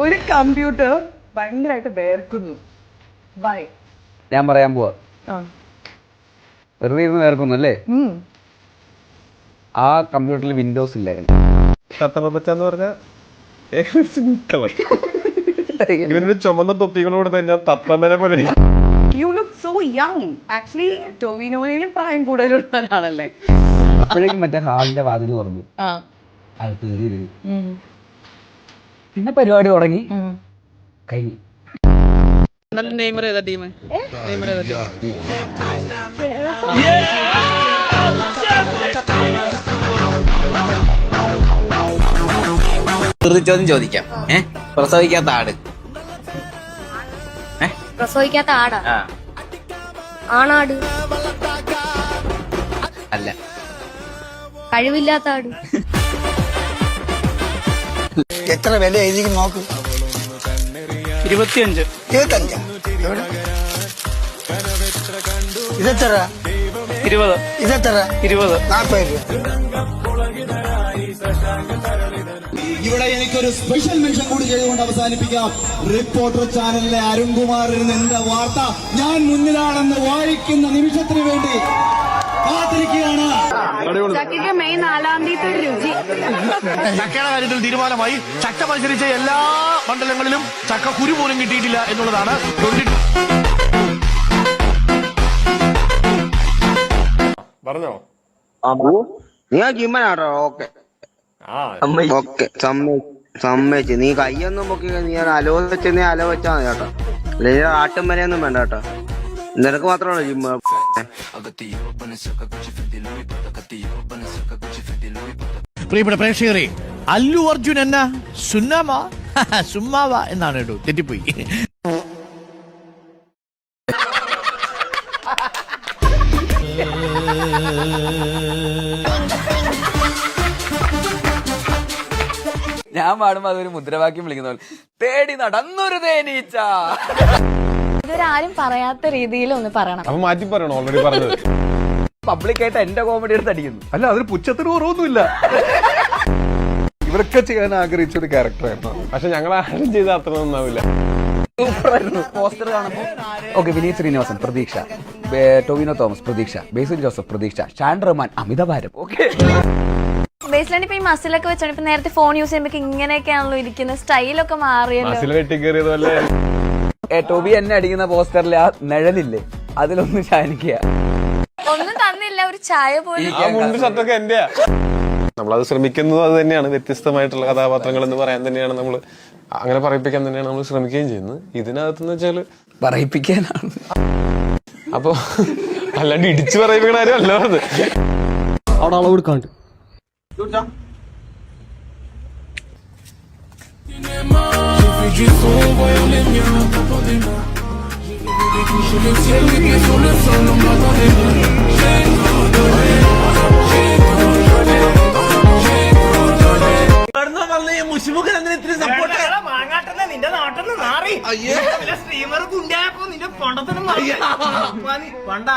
ഒരു കമ്പ്യൂട്ടർ ഭയങ്കരമായിട്ട് വേർക്കുന്നു. ബൈ ഞാൻ പറയാൻ പോവാ. വെറുതെ ഇരുന്ന് വേർക്കുന്നു അല്ലേ? ആ കമ്പ്യൂട്ടറിൽ വിൻഡോസ് ഇല്ലായിരുന്നു. എന്ന് പറഞ്ഞാൽ ഇവനൊരു ചുമന്ന തൊപ്പികളോട് തന്നെ തത്തമ്മനെ പോലെ. You look so young. Actually ടോവിനോയിലും പ്രായം കൂടുതലുള്ളവരാണല്ലേ. അപ്പോഴേക്കും മറ്റേ ഹാളിന്റെ വാതിൽ തുറന്നു. പിന്നെ പരിപാടി തുടങ്ങി കഴിഞ്ഞു. നെയ്മർ ഏതാ ടീം? ചോദ്യം ചോദിക്കാം. പ്രസവിക്കാത്ത ആട്. പ്രസവിക്കാത്ത ആടാ? ആണാട്. അല്ല. കഴിവില്ലാത്ത ആട്. എത്ര വില എഴുതി നോക്ക്. 25. 25. ഇതെത്ര? 20. ഇതെത്ര? 20. 40 രൂപ. ഇവിടെ എനിക്കൊരു സ്പെഷ്യൽ മെൻഷൻ കൂടി ചെയ്തുകൊണ്ട് അവസാനിപ്പിക്കാം. റിപ്പോർട്ടർ ചാനലിലെ അരുൺകുമാറിന് എന്റെ വാർത്ത ഞാൻ മുന്നിലാണെന്ന് വായിക്കുന്ന നിമിഷത്തിന് വേണ്ടി കാത്തിരിക്കുകയാണ്. ചക്കയ്ക്ക് മെയ് 4-ാം തീയതി രുചി. ചക്കയുടെ കാര്യത്തിൽ തീരുമാനമായി. ചക്ക മത്സരിച്ച എല്ലാ മണ്ഡലങ്ങളിലും ചക്ക കുരു പോലും കിട്ടിയിട്ടില്ല എന്നുള്ളതാണ്. പറഞ്ഞോ? നീ ജിമ്മനാട്ടോ? ഓക്കെ ഓക്കെ, സമ്മതിച്ചു. നീ കയ്യൊന്നും പൊക്കി നീ അലോചിച്ച് നീ അലോചിച്ചാ മതി കേട്ടോ. അല്ലെങ്കിൽ ആട്ടും വരെയൊന്നും വേണ്ട കേട്ടോ. നിനക്ക് മാത്രമാണോ ജിമ്മ? പ്രിയപ്പെട്ട പ്രേക്ഷകരെ, അല്ലു അർജുൻ എന്ന സുന്നാമ സുമ്മാവ എന്നാണ് കേട്ടോ. തെറ്റിപ്പോയി. ഞാൻ പാടുമ്പോ അതൊരു മുദ്രാവാക്യം വിളിക്കുന്ന പോലെ തേടി നടന്നൊരു തേനീച്ച. ഇതൊരാരും പറയാത്ത രീതിയിൽ ഒന്ന് പറയണം. അപ്പൊ മാറ്റി പറയണോ? ഓൾറെഡി പറഞ്ഞത്. പബ്ലിക്കായിട്ട് എന്റെ കോമഡി എടുത്ത് അടിക്കുന്നു. അല്ല, അതൊരു പുച്ഛത്തിന് കുറവൊന്നുമില്ല. ഇവരൊക്കെ ചെയ്യാൻ ആഗ്രഹിച്ച ഒരു ക്യാരക്ടറായിരുന്നു. പക്ഷെ ഞങ്ങൾ ആരും ചെയ്ത അത്ര നന്നാവില്ല. സൂപ്പറായിരുന്നു. പോസ്റ്റർ കാണുമ്പോൾ ഓക്കെ, വിനീത് ശ്രീനിവാസൻ പ്രതീക്ഷ, ടൊവിനോ തോമസ് പ്രതീക്ഷ, ബേസിൽ ജോസഫ് പ്രതീക്ഷ, ഷാൻ റഹ്മാൻ അമിതഭാരം. ഓക്കെ, ബേസിലാണ് ഇപ്പൊ ഈ മസിലൊക്കെ വെച്ചാണ്. ഇപ്പൊ നേരത്തെ ഫോൺ യൂസ് ചെയ്യുമ്പോ ഇങ്ങനെയൊക്കെയാണല്ലോ ഇരിക്കുന്നത്. സ്റ്റൈലൊക്കെ മാറിയല്ലോ. ടോബി എന്നെ അടിക്കുന്ന പോസ്റ്ററിൽ ആ നിഴലില്ലേ, അതിലൊന്നും ഷാനിക്കുക ഒന്നും തന്നില്ല, ഒരു ചായ പോലും. ഷർട്ടൊക്കെ എന്റെയാ. നമ്മളത് ശ്രമിക്കുന്നത് അത് തന്നെയാണ്. വ്യത്യസ്തമായിട്ടുള്ള കഥാപാത്രങ്ങൾ എന്ന് പറയാൻ തന്നെയാണ് നമ്മൾ, അങ്ങനെ പറയിപ്പിക്കാൻ തന്നെയാണ് നമ്മൾ ശ്രമിക്കുകയും ചെയ്യുന്നത്. ഇതിനകത്തെന്ന് വെച്ചാല് പറയിപ്പിക്കാനാണ്. അപ്പൊ അല്ലാണ്ട് ഇടിച്ചു പറയിപ്പിക്കണ കാര്യം അല്ല അത്. അവിടെ അളവെടുക്കാണ്ട് നിന്റെ നാട്ടിൽ നാറി സ്ട്രീമർ കുണ്ടിയായപ്പോ നിന്റെ പണ്ടത്തിനും പണ്ട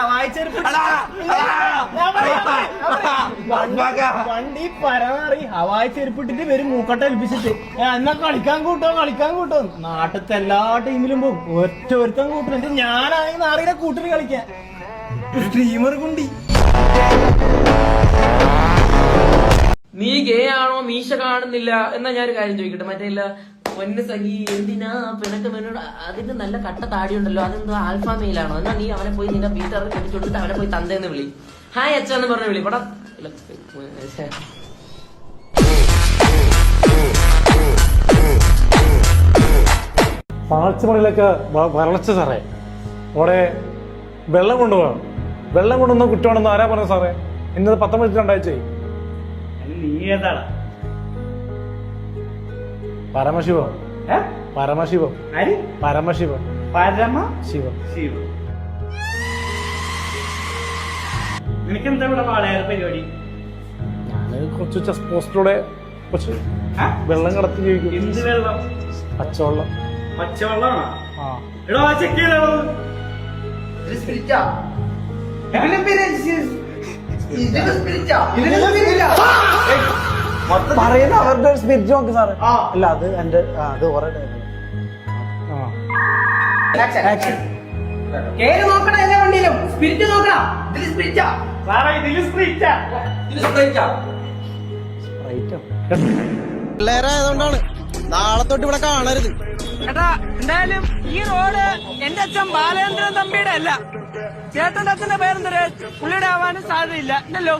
വണ്ടി പരമാറി ഹവായി ചെരുപ്പിട്ടിട്ട് വരും മൂക്കട്ട ഏൽപ്പിച്ചിട്ട് എന്നാ കളിക്കാൻ കൂട്ടോ നാട്ടിലത്തെ എല്ലാ ടീമിലും പോകും. ഒരുത്തം കൂട്ടുന്നുണ്ട്. ഞാനാണെങ്കിൽ നാറിയുടെ കൂട്ടിന് കളിക്കാൻ. സ്ട്രീമർ കുണ്ടി. നീ ഗേ ആണോ മീശ കാണുന്നില്ല എന്നാ ഞാനൊരു കാര്യം ചോദിക്കട്ടെ. മറ്റേ പൊന്ന് സഖി എന്തിനാ പിണക്കമെന്നോട്? അതിന് നല്ല കട്ട താടി ഉണ്ടല്ലോ, അതെന്തോ ആൽഫാ മെയിലാണോ? എന്നാ നീ അവനെ പോയി നിന്റെ വീട്ടുകാർ കെട്ടിച്ചോണ്ടിട്ട് അവനെ പോയി തന്തേന്ന് വിളി, ഹായ് അച്ഛ എന്ന് പറഞ്ഞ വിളി. പടാ പാഴ്ചമണിലൊക്കെ വരളച്ച സാറേ. അവിടെ വെള്ളം കൊണ്ടുപോകണം. വെള്ളം കൊണ്ടുവന്ന കുറ്റമാണെന്ന് ആരാ പറഞ്ഞു സാറേ? ഇന്നത് 19 നീ ഏതാടാ? പരമശിവം. പരമശിവം. പരമശിവം. പരമശിവം. നിനക്കെന്താ ഇവിടെ പാളയാറ് പരിപാടി? ഞാന് കുറച്ച് ചെസ് പോസ്റ്റിലൂടെ കുറച്ച് വെള്ളം കടത്തി ചോദിക്കും. എന്ത് വെള്ളം? പച്ചവെള്ളം. പച്ചവെള്ളമാണോ? ആ എടോ ചെക്ക് ചെയ്തോ. പറയുന്ന അവരുടെ സ്പിരിറ്റ് നോക്ക് സാറ്. അല്ല അത് എന്റെ അത് കുറെ പിള്ളേരായതുകൊണ്ടാണ്. നാളെ തൊട്ട് ഇവിടെ കാണരുത്. എന്തായാലും ഈ റോഡ് എന്റെ അച്ഛൻ ബാലചന്ദ്രൻ തമ്പിയുടെ അല്ല, ചേട്ടന്റെ അച്ഛന്റെ പേരെന്തര് പുള്ളിയുടെ ആവാനും സാധ്യതയില്ല. എന്നല്ലോ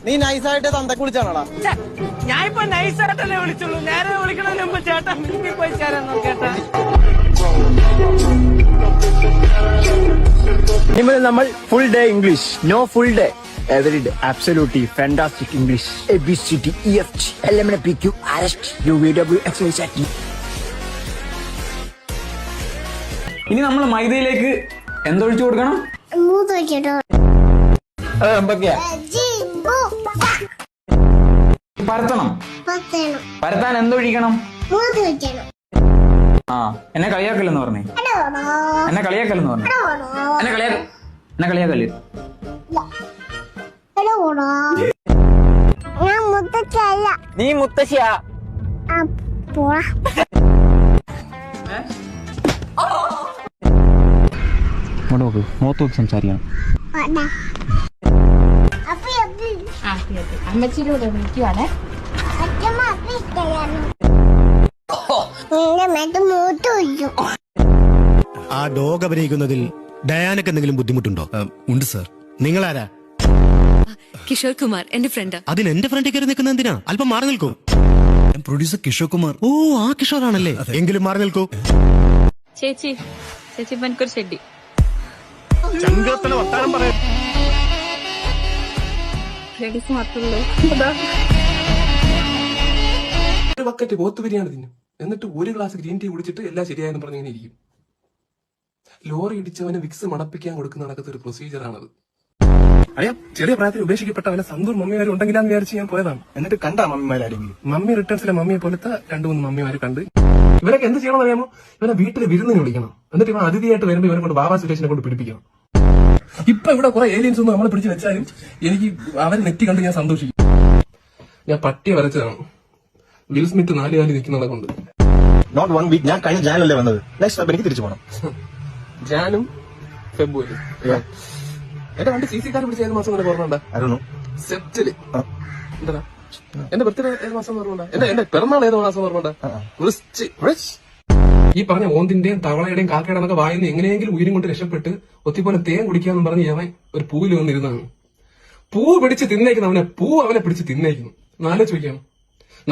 നീ നൈസായിട്ട് തന്തക്ക് വിളിച്ചാണോടാ? ഞാൻ ഇപ്പൊ നൈസായിട്ടല്ലേ വിളിച്ചുള്ളൂ. നേരെ വിളിക്കുന്നതിന് മുമ്പ് ചേട്ടൻ വീട്ടിൽ പോയി ചേരാൻ നോക്കേട്ടാ. ഇനിമേൽ നമ്മൾ full day English, no full day, every day, absolutely fantastic English. ABCDEFG LMNOPQ RST UVWXYZ. ഇനി നമ്മൾ മൈദയിലേക്ക് എന്തൊഴിച്ചു കൊടുക്കണം? എന്തൊക്കെയാ? പരത്തണം. പരത്താൻ എന്തൊഴിക്കണം? ആ എന്നെ കളിയാക്കല്ലെന്ന് പറഞ്ഞേ. എന്നെ കളിയാക്കല്ലെന്ന് പറഞ്ഞു. എന്നെ കളിയാക്കല്. നീ മുത്തശ്ശിയാ. നോക്ക്, മുഖത്ത് നോക്കി സംസാരിക്കണം. അമ്മച്ചിയിലൂടെ വിളിക്കുവാണേ. ആ ഡോഗ് അഭിനയിക്കുന്നതിൽ ഡയാനക്ക് എന്തെങ്കിലും ബുദ്ധിമുട്ടുണ്ടോ? ഉണ്ട് സർ. നിങ്ങളാരാ? കിഷോർ കുമാർ, എന്റെ ഫ്രണ്ട്. അതിന് എന്റെ ഫ്രണ്ടിൽ കയറി നിൽക്കുന്ന എന്തിനാ? അല്പം മാറി നിൽക്കൂ. പ്രൊഡ്യൂസർ കിഷോർ കുമാർ. ഓ, ആ കിഷോർ ആണല്ലേ? എങ്കിലും മാറി നിൽക്കൂ. ചേച്ചി പനിക്കൊരു ചെടി. വർത്താനം പറയാം. ഒരു ബക്കറ്റ് പോത്ത് ബിരിയാണി തിന്നും, എന്നിട്ട് ഒരു ഗ്ലാസ് ഗ്രീൻ ടീ കുടിച്ചിട്ട് എല്ലാം ശരിയായെന്ന് പറഞ്ഞിങ്ങനെ ഇരിക്കും. ലോറി ഇടിച്ചവന് വിക്സ് മണപ്പിക്കാൻ കൊടുക്കുന്ന നടക്കത്തെ ഒരു പ്രൊസീജിയറാണത്. അറിയാം, ചെറിയ പ്രായത്തിൽ ഉപേക്ഷിക്കപ്പെട്ട വല്ല സന്തൂർ മമ്മിമാരും ഉണ്ടെങ്കിലാന്ന് വിചാരിച്ച് ഞാൻ പോയതാണ്. എന്നിട്ട് കണ്ടാ മമ്മിമാരാരെങ്കിലും? മമ്മി റിട്ടേൺസിലെ മമ്മിയെ പോലത്തെ 2-3 മമ്മിമാരെ കണ്ട്. ഇവരൊക്കെ എന്ത് ചെയ്യണമെന്ന് അറിയാമോ? ഇവരെ വീട്ടിൽ വിരുന്നിന് വിളിക്കണം. എന്നിട്ട് ഇവൻ അതിഥിയായിട്ട് വരുമ്പോൾ ഇവരെ കൊണ്ട് ബാബാ സുരേഷിനെ കൊണ്ട് പിടിപ്പിക്കണം. ഇപ്പൊ ഇവിടെ കുറെ ഏലിയൻസ് ഒന്നും നമ്മളെ പിടിച്ച് വെച്ചാലും എനിക്ക് അവരെ നെറ്റി കണ്ട് ഞാൻ സന്തോഷിക്കും. ഞാൻ പട്ടിയെ വരച്ചതാണ്. വിൽ സ്മിത്ത് 4 കാലിൽ നിൽക്കുന്നതെ കൊണ്ട്. നോട്ട് 1 വീക്ക്. ഞാൻ കഴിഞ്ഞ ജാനല്ലേ വന്നത്. നെക്സ്റ്റ് എനിക്ക് തിരിച്ചു പോകണം. ജാനും ഫെബ്രുവരി. എന്റെ വണ്ടി CC കാർ പിടിച്ച 7 മാസം കൊണ്ട് ഓർമ്മണ്ട? സെപ്റ്റില് എന്താ എന്റെ ബർത്ത്ഡേ 7 മാസം ഓർമ്മണ്ട? എന്റെ പിറന്നാൾ 7 മാസം ഓർമ്മണ്ട? ഈ പറഞ്ഞ ഓന്തിന്റെയും തവളയുടെയും കാക്കയുടെ ഒക്കെ വായിന്ന് എങ്ങനെയെങ്കിലും ഉയരും കൊണ്ട് രക്ഷപ്പെട്ട് ഒത്തിപ്പോലെ തേൻ കുടിക്കാന്ന് പറഞ്ഞ് അവൻ ഒരു പൂവിൽ വന്നിരുന്നാണ്. പൂ പിടിച്ച് തിന്നേക്കുന്നവനെ അവനെ പിടിച്ച് തിന്നേക്കുന്നു. നാലോ ചോദിക്കാം,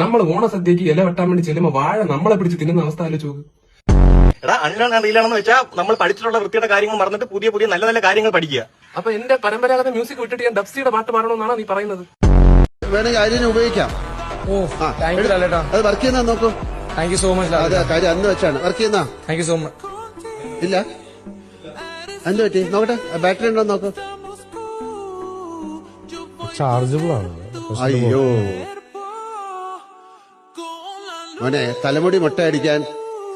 നമ്മൾ ഓണസദ്യക്ക് ഇല വെട്ടാൻ വേണ്ടി ചെല്ലുമ്പോ വാഴ നമ്മളെ പിടിച്ച് തിന്നുന്ന അവസ്ഥ ആലോചിച്ച് നോക്ക്. എടാ, അണിലാണ് റീലാണെന്ന് വെച്ചാൽ നമ്മൾ പഠിച്ചിട്ടുള്ള വൃത്തിയുടെ കാര്യങ്ങൾ മറന്നിട്ട് പുതിയ നല്ല നല്ല കാര്യങ്ങൾ പഠിക്കുക. അപ്പൊ എന്റെ പരമ്പരാഗത മ്യൂസിക് വിട്ടിട്ട് ഞാൻ ഡബ്സിയുടെ പാട്ട് പാടണമെന്നാണ് നീ പറയുന്നത്? വേണമെങ്കിൽ അതിനെ ഉപയോഗിക്കാം. അത് വർക്ക് ചെയ്യുന്ന നോക്കൂ. Thank you so much. അതെ, കാര്യം അന്ന് വെച്ചാണ് വർക്ക് ചെയ്യുന്ന. Thank you so much. ഇല്ല, എന്ത് പറ്റി നോക്കട്ടെ, ബാറ്ററി ഉണ്ടോ നോക്കൂ. ചാർജബിൾ ആണ്. അയ്യോ മോനെ, തലമുടി മുട്ടയടിക്കാൻ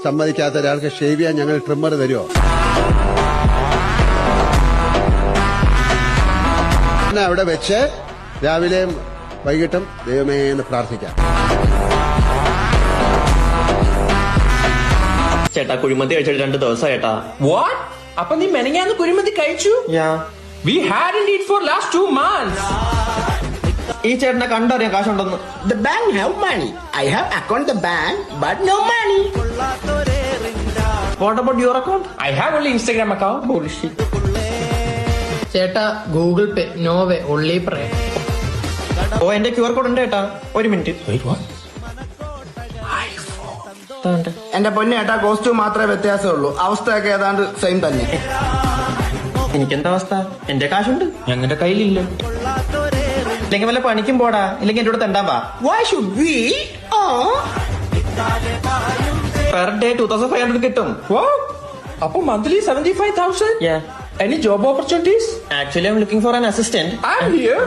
സമ്മതിക്കാത്ത ഒരാൾക്ക് ഷേവ് ചെയ്യാൻ ഞങ്ങൾ ട്രിമ്മർ തരുമോ? അവിടെ വെച്ച് രാവിലെയും വൈകിട്ടും ദൈവമേ എന്ന് പ്രാർത്ഥിക്കാം. ചേട്ടാ, കുഴിമന്തി കഴിച്ചിട്ട് 2 ദിവസം ചേട്ടാ. വാട്ട്? അപ്പൊ നീ മെനങ്ങാന്ന് കുഴിമന്തി കഴിച്ചു? We hadn't eat for last 2 months. ഈ ചേട്ടനെ കണ്ടറിയാം കാശുണ്ടെന്ന്. The bank have money. I have account the bank, but no money. What about your account? I have only Instagram account. Bullshit. ചേട്ടാ, ഗൂഗിൾ പേ നോ വേ, ഒള്ളി പ്രേ. ഓ, എന്റെ QR code ഉണ്ട് ചേട്ടാ. 1 minute. എന്റെ പൊന്നെ ഏട്ടാ, കോസ്റ്റ്യൂം മാത്രമേ വ്യത്യാസമുള്ളൂ. അവസ്ഥയൊക്കെ ഏതാണ്ട് സെയിം തന്നെ. എനിക്കെന്താ അവസ്ഥ? എന്റെ കാശുണ്ട്, ഞങ്ങളുടെ കയ്യിലില്ല. ഇല്ലെങ്കിൽ വല്ല പണിക്കും പോടാ, ഇല്ലെങ്കിൽ എന്റെ കൂടെ തെണ്ടാൻ വാ. Why should we? Per day 2500 കിട്ടും. Wow. അപ്പൊ monthly 75,000? Yeah. Any job opportunities? Actually, I'm looking for an assistant. I'm here.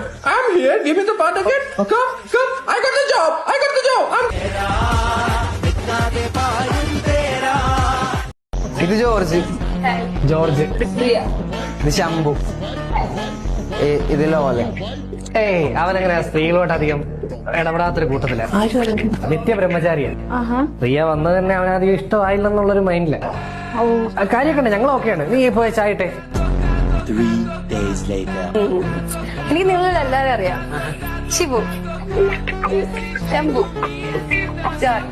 Give me the part again. Come. I got the job. ഇത് ജോർജ്. ഇത് ശംഭു. ഇതിലെ പോലെ ഏയ് അവനെങ്ങനെ സ്ത്രീകളോട്ട് അധികം ഇടപെടാത്തൊരു കൂട്ടത്തില. നിത്യബ്രഹ്മചാരിയാണ്. പ്രിയ വന്നത് തന്നെ അവനധികം ഇഷ്ടമായില്ലെന്നുള്ളൊരു മൈൻഡില്. കാര്യമൊക്കെ ഉണ്ട്, ഞങ്ങൾ ഓക്കെയാണ്. നീ പോയി ചായട്ടെ. 3 days later. എനിക്ക് നിങ്ങൾ എല്ലാവരും അറിയാം. ശിവു, ശംഭു, ജോയ്.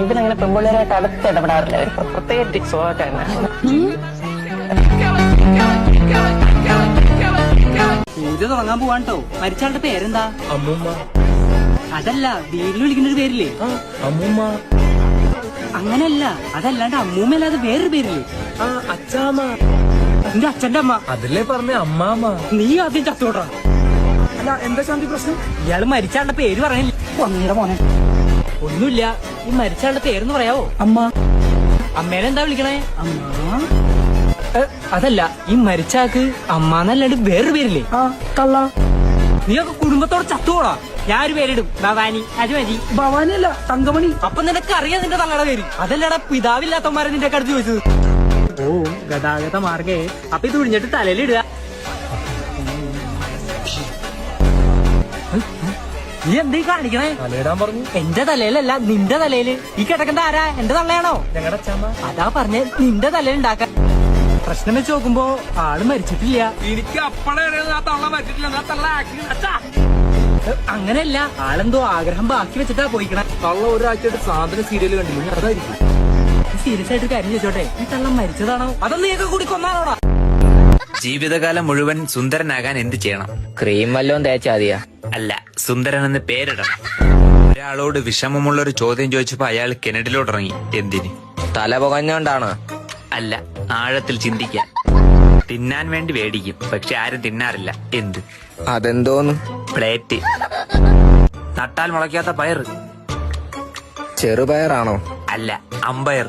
ഇവനങ്ങനെ പെൺപിള്ളേരായിട്ട് അടുത്ത് ഇടപെടാറില്ല. ഒരു പ്രത്യേക സ്വഭാവക്കാരനാ. പൂജ തുടങ്ങാൻ പോവാട്ടോ. മരിച്ചാളുടെ പേരെന്താ? അമ്മൂമ്മ. അതല്ല, വീട്ടിൽ വിളിക്കുന്ന ഒരു പേരില്ലേ? അമ്മൂമ്മ. അങ്ങനല്ല, അതല്ലാണ്ട് അമ്മൂമ്മല്ലാതെ വേറൊരു പേരില്ലേ? അച്ചാമ്മ. എന്റെ അച്ഛന്റെ അമ്മ. അതിലേ പറഞ്ഞ അമ്മാമ്മ. നീ ആദ്യം ചത്തോട്ടാ. അല്ല, എന്താ ശാന്തി പ്രശ്നം? ഇയാള് മരിച്ചാളുടെ പേര് പറഞ്ഞില്ല. ഒന്നീടെ മോനെ. ഒന്നുമില്ല, ഈ മരിച്ചാളുടെ പേരെന്ന് പറയാവോ? അമ്മ. അമ്മേനെന്താ വിളിക്കണേ? അമ്മ. അതല്ല, ഈ മരിച്ചാക്ക് അമ്മാന്നല്ലാണ്ട് വേറൊരു പേരില്ലേ? കള്ള. നീയൊക്കെ കുടുംബത്തോടെ ചത്തുപോടാ. ഞാനൊരു പേരിടും, ഭവാനി. അത് മതി. ഭവാനി അല്ല, തങ്കമണി. അപ്പൊ നിനക്ക് അറിയാം നിന്റെ തള്ളയുടെ പേര്. അതല്ലടാ പിതാവില്ലാത്തവന്മാരെ നിന്റെ അടുത്ത് ചോദിച്ചത്. ഓ, ഗതാഗത മാർഗേ. അപ്പൊ ഇത് ഒഴിഞ്ഞിട്ട് തലയിലിടുക. നീ എന്തീ കാണിക്കണേ? തലയിടാൻ പറഞ്ഞു. എന്റെ തലയിലല്ല, നിന്റെ തലയില്. ഈ കിടക്കണ്ട ആരാ? എന്റെ തള്ളയാണോ? ഞങ്ങളുടെ അച്ഛമ്മ. അതാ പറഞ്ഞേ, നിന്റെ തലയിൽ ഉണ്ടാക്കാൻ. പ്രശ്നം വെച്ച് നോക്കുമ്പോ ആള് മരിച്ചിട്ടില്ല. എനിക്ക് അപ്പഴാണ് ആ തള്ള പറ്റിട്ടില്ല. അങ്ങനെയല്ല, ആളെന്തോ ആഗ്രഹം ബാക്കി വെച്ചിട്ടാ പോയിക്കണേ. തള്ള ഒരാഴ്ചയായിട്ട് സാധന സീരിയൽ കണ്ടില്ല. അതായിരിക്കും. സീരിയസ് ആയിട്ട് കാര്യം ചോദിച്ചോട്ടെ, ഈ തള്ള മരിച്ചതാണോ അതോ നീയൊക്കെ കൂടി കൊന്നാണോടാ? ജീവിതകാലം മുഴുവൻ സുന്ദരനാകാൻ എന്ത് ചെയ്യണം? ക്രീം വല്ലതും തേച്ചാ മതിയാ? അല്ല, സുന്ദരൻ എന്ന് പേരിടണം. ഒരാളോട് വിഷമമുള്ള ഒരു ചോദ്യം ചോദിച്ചപ്പോ അയാൾ കിണറ്റിലോട്ടിറങ്ങി. എന്തിന്? തല പുകഞ്ഞോണ്ടാണ്? അല്ല, ആഴത്തിൽ ചിന്തിക്കാൻ. തിന്നാൻ വേണ്ടി വേടിക്കും, പക്ഷെ ആരും തിന്നാറില്ല. എന്ത്? അതെന്തോന്ന്? പ്ലേറ്റ്. നട്ടാൽ മുളയ്ക്കാത്ത പയറ്. ചെറുപയറാണോ? അല്ല, അമ്പയർ.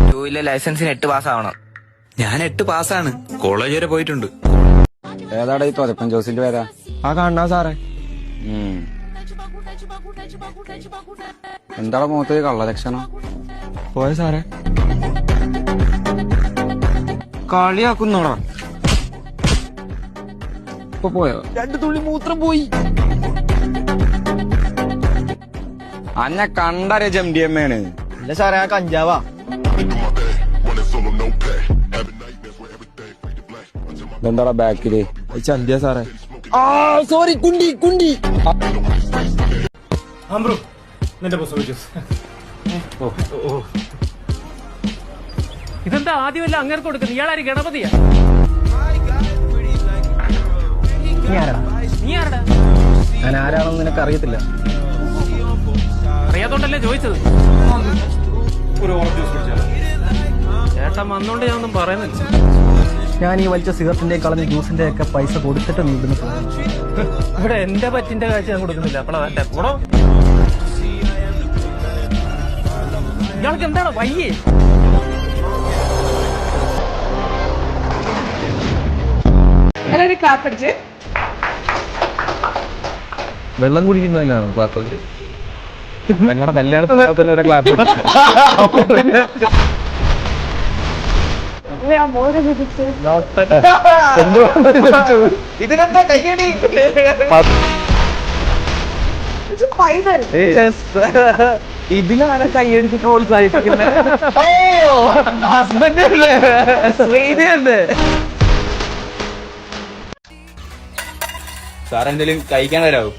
2 വീലർ ലൈസൻസിന് 8 പാസ്സാവണം. ഞാൻ 8 പാസ്സാണ്. കോളേജ് വരെ പോയിട്ടുണ്ട്. ഏതാടാ ഈ തോരപ്പൻ ജോസിന്റെ പേരാ? ആ കാണാ സാറേ. എന്താടാ മുഖത്ത് കള്ളലക്ഷണം? പോയ സാറേ. കളിയാക്കുന്നോടാ. ഇപ്പൊ പോയോ? 2 തുള്ളി മൂത്രം പോയി. അന്നെ കണ്ടരെ ജംഡിയമ്മയാണ്. ഇല്ല സാറേ, ആ കഞ്ചാവാ. ഇതെന്താടാ ബാക്കില്? ചന്തിയ സാറേ. സോറി, കുണ്ടി കുണ്ടി. നിന്റെ ഇതെന്താ ആദ്യമല്ല അങ്ങനെ കൊടുക്കുന്നത്? ഇയാളാര് ഗണപതിയാ? നീ ആരാടാ? നീ ആരടാ? ഞാൻ ആരാണെന്ന് നിനക്ക് അറിയത്തില്ല. അറിയാത്തോണ്ടല്ലേ ചോദിച്ചത്. ഒരു ഓറഞ്ച് ജ്യൂസ് കുടിച്ചാലോ? ചേട്ടൻ വന്നോണ്ട് ഞാനൊന്നും പറയുന്നില്ല. ഞാൻ ഈ വലിച്ച സിഗരറ്റിന്റെ കളഞ്ഞ ജ്യൂസിന്റെ ഒക്കെ പൈസ കൊടുത്തിട്ട് നീട്ടുന്ന ഇവിടെ എന്റെ പറ്റിന്റെ കാഴ്ച ഞാൻ കൊടുക്കുന്നില്ല. അപ്പളാ എന്റെ കൂടോ. ഇയാൾക്ക് എന്താണ് വയ്യേ? വെള്ളം കുടിക്കുന്നതിനാണ് ക്ലാസ്. ഞങ്ങളുടെ കല്യാണത്തിന് ക്ലാസ്. ഇതിനെന്താ കയ്യടി? ഇതിനാണ് കൈയടിച്ച് പ്രോത്സാഹിപ്പിക്കുന്നത്. ഹസ്ബൻഡ് ശ്രീനിയുണ്ട്. സാർ എന്തെങ്കിലും കഴിക്കാൻ തരാവോ?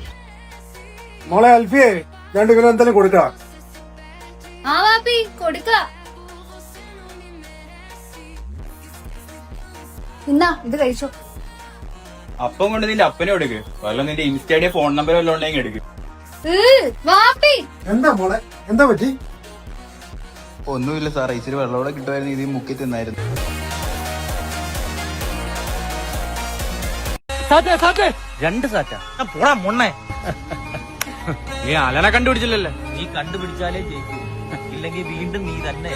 മോളെ അൽഫിയെ 2 കിലോ എന്തെങ്കിലും കൊടുക്കാം. ആ വാപ്പി കൊടുക്ക. ഇന്നാ ഇത് കഴിച്ചോ. അപ്പം കൊണ്ട് നിന്റെ അപ്പനെ എടുക്ക്. വല്ല നിന്റെ ഇൻസ്റ്റയുടെ ഫോൺ നമ്പർ വല്ലതും ഉണ്ടെങ്കിൽ എടുക്ക്. വാപ്പി എന്താ മോളെ, എന്താ പറ്റി? ഒന്നുമില്ല സാറേ, ഇച്ചിരി വെള്ളമോടെ കിട്ടുമായിരുന്നു, ഇത് മുക്കി തിന്നായിരുന്നു. 2 സാറ്റാ പോടാ മൊണ്ണേ. നീ അലനെ കണ്ടുപിടിച്ചില്ലല്ലേ? നീ കണ്ടുപിടിച്ചാലേ ജയിക്കൂ, ഇല്ലെങ്കിൽ വീണ്ടും നീ തന്നെ.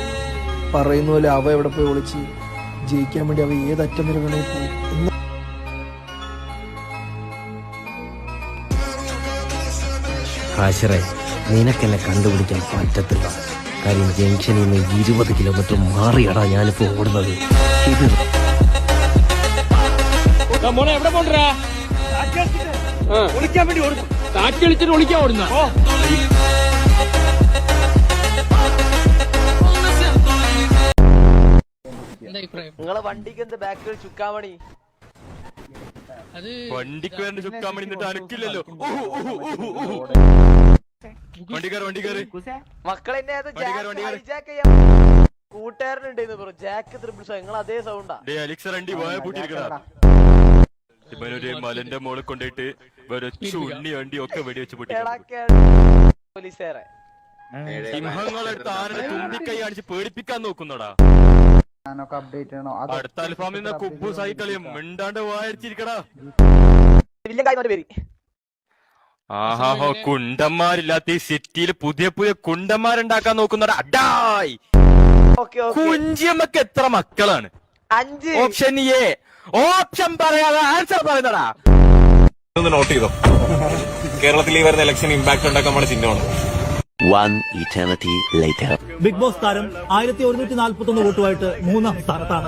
പറയുന്ന പോലെ അവ എവിടെ പോയി ഒളിച്ച് ജയിക്കാൻ വേണ്ടി അവ ഏതറ്റം വരെ വേണേ പോകും. ആശറേ, നിനക്കെന്നെ കണ്ടുപിടിക്കാൻ പറ്റത്തില്ല. കാര്യം ജംഗ്ഷനിൽ നിന്ന് 20 കിലോമീറ്റർ മാറിയടാ ഞാനിപ്പോ ഓടുന്നത്. ഇത് മോനെ എവിടെ പോണ്ടാ? ഒളിക്കാൻ വേണ്ടി ഓടുന്നു. കാറ്റ് കളിച്ചിട്ട് ഒളിക്കാൻ ഓടുന്ന. നിങ്ങളെ വണ്ടിക്ക് എന്ത് ബാക്കിൽ ചുക്കാമണി? വണ്ടിക്ക് വേണ്ട ചുക്കാമണി എന്നിട്ട് അനക്കില്ലല്ലോ. വണ്ടിക്കാര് മക്കളെ കൂട്ടുകാരനുണ്ടെന്ന് പറഞ്ഞു. ജാക്ക് ത്രിപിൾ ഷോ നിങ്ങൾ അതേ സൗണ്ടാ. ഇവനൊരു മലന്റെ മോളെ കൊണ്ടിട്ട് ഉണ്ണി വണ്ടി ഒക്കെ വെടിവെച്ച് പൊട്ടി. പോലീസുകാരെ സിംഹങ്ങളെടുത്ത് ആരുടെ തുമ്പിക്കൈ കാണിച്ച് പേടിപ്പിക്കാൻ നോക്കുന്നോടാ. അടുത്ത അൽഫാമിൽ നിന്ന് കുബൂസായി കളിയും മിണ്ടാണ്ട് വായിച്ചിരിക്കടാ. പേര് ആഹാഹോ, കുണ്ടന്മാരില്ലാത്ത ഈ സിറ്റിയിൽ പുതിയ പുതിയ കുണ്ടന്മാരുണ്ടാക്കാൻ നോക്കുന്നോടാ. അഡായ് കുഞ്ചിയമ്മക്ക് എത്ര മക്കളാണ്? 5. Option A. ഓപ്ഷൻ പറയാതെ ആൻസർ പറയുന്നടാ. നോട്ട് ചെയ്തോ, കേരളത്തിൽ ഈ വരുന്ന ഇലക്ഷൻ ഇമ്പാക്ട് ഉണ്ടാക്കാൻ നമ്മുടെ ചിഹ്നമാണ്. ബിഗ് ബോസ് താരം 1141 വോട്ടുമായിട്ട് 3ാം സ്ഥാനത്താണ്.